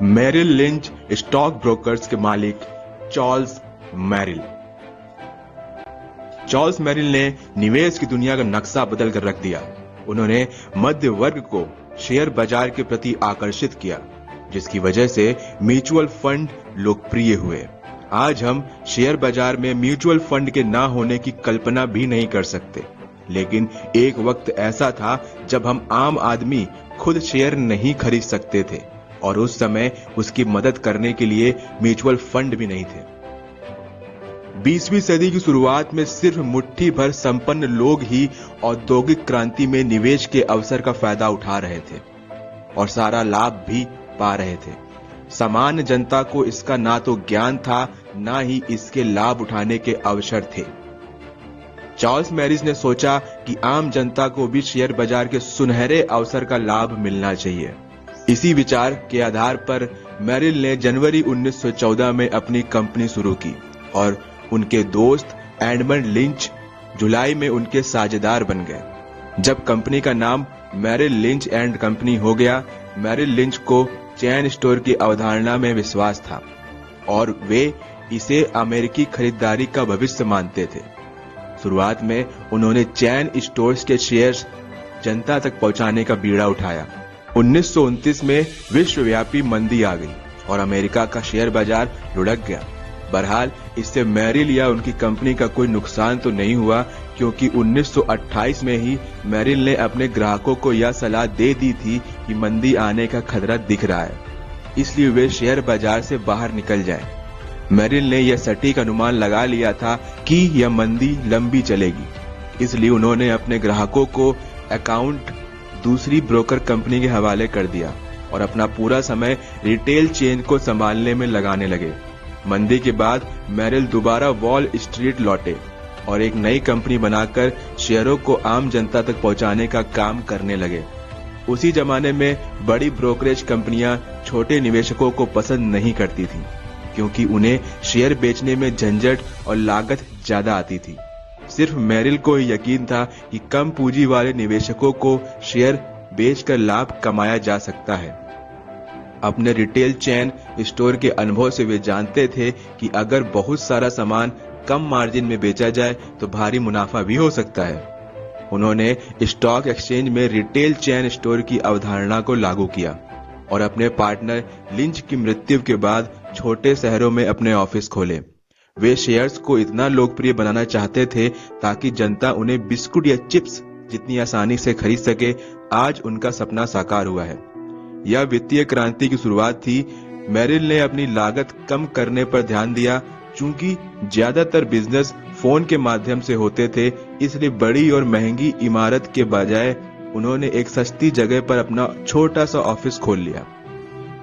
Merrill lynch stock brokers के मालिक Charles Merrill. Charles Merrill ने निवेश की दुनिया का नक्शा बदल कर रख दिया। उन्होंने मध्य वर्ग को शेयर बाजार के प्रति आकर्षित किया, जिसकी वजह से म्यूचुअल फंड लोकप्रिय हुए। आज हम शेयर बाजार में म्यूचुअल फंड के ना होने की कल्पना भी नहीं कर सकते, लेकिन एक वक्त ऐसा था जब हम आम आदमी खुद शेयर नहीं खरीद सकते थे और उस समय उसकी मदद करने के लिए म्यूचुअल फंड भी नहीं थे। 20वीं सदी की शुरुआत में सिर्फ मुट्ठी भर संपन्न लोग ही औद्योगिक क्रांति में निवेश के अवसर का फायदा उठा रहे थे और सारा लाभ भी पा रहे थे। सामान्य जनता को इसका ना तो ज्ञान था, ना ही इसके लाभ उठाने के अवसर थे। चार्ल्स मेरिल ने सोचा कि आम जनता को भी शेयर बाजार के सुनहरे अवसर का लाभ मिलना चाहिए। इसी विचार के आधार पर मेरिल ने जनवरी 1914 में अपनी कंपनी शुरू की और उनके दोस्त एडमंड लिंच जुलाई में उनके साझेदार बन गए। जब कंपनी का नाम मेरिल लिंच एंड कंपनी हो गया, मेरिल लिंच को चेन स्टोर की अवधारणा में विश्वास था और वे इसे अमेरिकी खरीदारी का भविष्य मानते थे। शुरुआत में उन्होंने चेन स्टोर्स के शेयर्स जनता तक पहुंचाने का बीड़ा उठाया। 1929 में विश्वव्यापी मंदी आ गई और अमेरिका का शेयर बाजार लुढ़क गया। बहरहाल इससे मेरिल या उनकी कंपनी का कोई नुकसान तो नहीं हुआ, क्योंकि 1928 में ही मेरिल ने अपने ग्राहकों को यह सलाह दे दी थी कि मंदी आने का खतरा दिख रहा है, इसलिए वे शेयर बाजार से बाहर निकल जाएं। मेरिल ने यह सटीक अनुमान लगा लिया था कि यह मंदी लंबी चलेगी, इसलिए उन्होंने अपने ग्राहकों को अकाउंट दूसरी ब्रोकर कंपनी के हवाले कर दिया और अपना पूरा समय रिटेल चेन को संभालने में लगाने लगे। मंदी के बाद मेरिल दोबारा वॉल स्ट्रीट लौटे और एक नई कंपनी बनाकर शेयरों को आम जनता तक पहुंचाने का काम करने लगे। उसी जमाने में बड़ी ब्रोकरेज कंपनियां छोटे निवेशकों को पसंद नहीं करती थीं, क्योंकि उन्हें शेयर बेचने में झंझट और लागत ज्यादा आती थी। सिर्फ मेरिल को यकीन था कि कम पूंजी वाले निवेशकों को शेयर बेचकर लाभ कमाया जा सकता है। अपने रिटेल चेन स्टोर के अनुभव से वे जानते थे कि अगर बहुत सारा सामान कम मार्जिन में बेचा जाए तो भारी मुनाफा भी हो सकता है। उन्होंने स्टॉक एक्सचेंज में रिटेल चेन स्टोर की अवधारणा को लागू किया और अपने पार्टनर लिंच की मृत्यु के बाद छोटे शहरों में अपने ऑफिस खोले। वे शेयर्स को इतना लोकप्रिय बनाना चाहते थे ताकि जनता उन्हें बिस्कुट या चिप्स जितनी आसानी से खरीद सके। आज उनका सपना साकार हुआ है। यह वित्तीय क्रांति की शुरुआत थी। मेरिल ने अपनी लागत कम करने पर ध्यान दिया। चूंकि ज्यादातर बिजनेस फोन के माध्यम से होते थे, इसलिए बड़ी और महंगी इमारत के बजाय उन्होंने एक सस्ती जगह पर अपना छोटा सा ऑफिस खोल लिया।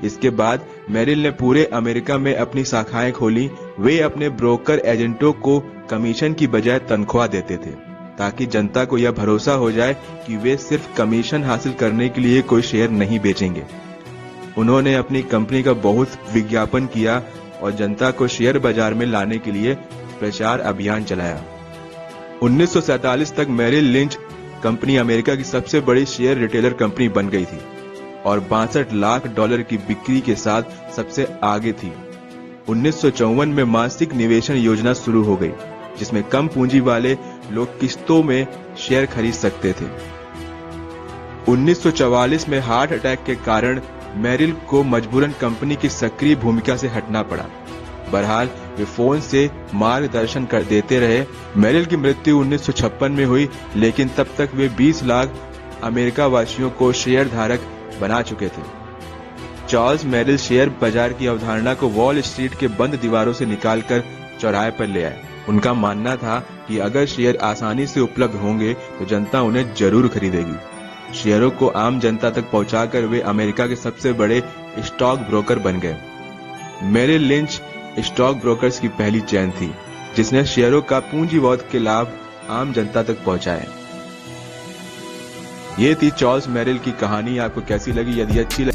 इसके बाद मेरिल ने पूरे अमेरिका में अपनी शाखाएं खोली। वे अपने ब्रोकर एजेंटों को कमीशन की बजाय तनख्वाह देते थे, ताकि जनता को यह भरोसा हो जाए कि वे सिर्फ कमीशन हासिल करने के लिए कोई शेयर नहीं बेचेंगे। उन्होंने अपनी कंपनी का बहुत विज्ञापन किया और जनता को शेयर बाजार में लाने के लिए प्रचार अभियान चलाया। 1947 तक मेरिल लिंच कंपनी अमेरिका की सबसे बड़ी शेयर रिटेलर कंपनी बन गई थी और $62 लाख की बिक्री के साथ सबसे आगे थी। 1954 में मासिक निवेशन योजना शुरू हो गई, जिसमें कम पूंजी वाले लोग किस्तों में शेयर खरीद सकते थे। 1944 में हार्ट अटैक के कारण मेरिल को मजबूरन कंपनी की सक्रिय भूमिका से हटना पड़ा। बहरहाल वे फोन से मार्गदर्शन कर देते रहे। मेरिल की मृत्यु 1956 में हुई, लेकिन तब तक वे 20 लाख अमेरिका वासियों को शेयर धारक बना चुके थे। चार्ल्स मेरिल शेयर बाजार की अवधारणा को वॉल स्ट्रीट के बंद दीवारों से निकालकर चौराहे पर ले आए। उनका मानना था कि अगर शेयर आसानी से उपलब्ध होंगे तो जनता उन्हें जरूर खरीदेगी। शेयरों को आम जनता तक पहुंचाकर वे अमेरिका के सबसे बड़े स्टॉक ब्रोकर बन गए। मेरिल लिंच स्टॉक ब्रोकर्स की पहली चेन थी, जिसने शेयरों का पूंजीवाद के लाभ आम जनता तक पहुंचाए। ये थी चार्ल्स मेरिल की कहानी। आपको कैसी लगी? यदि अच्छी लगी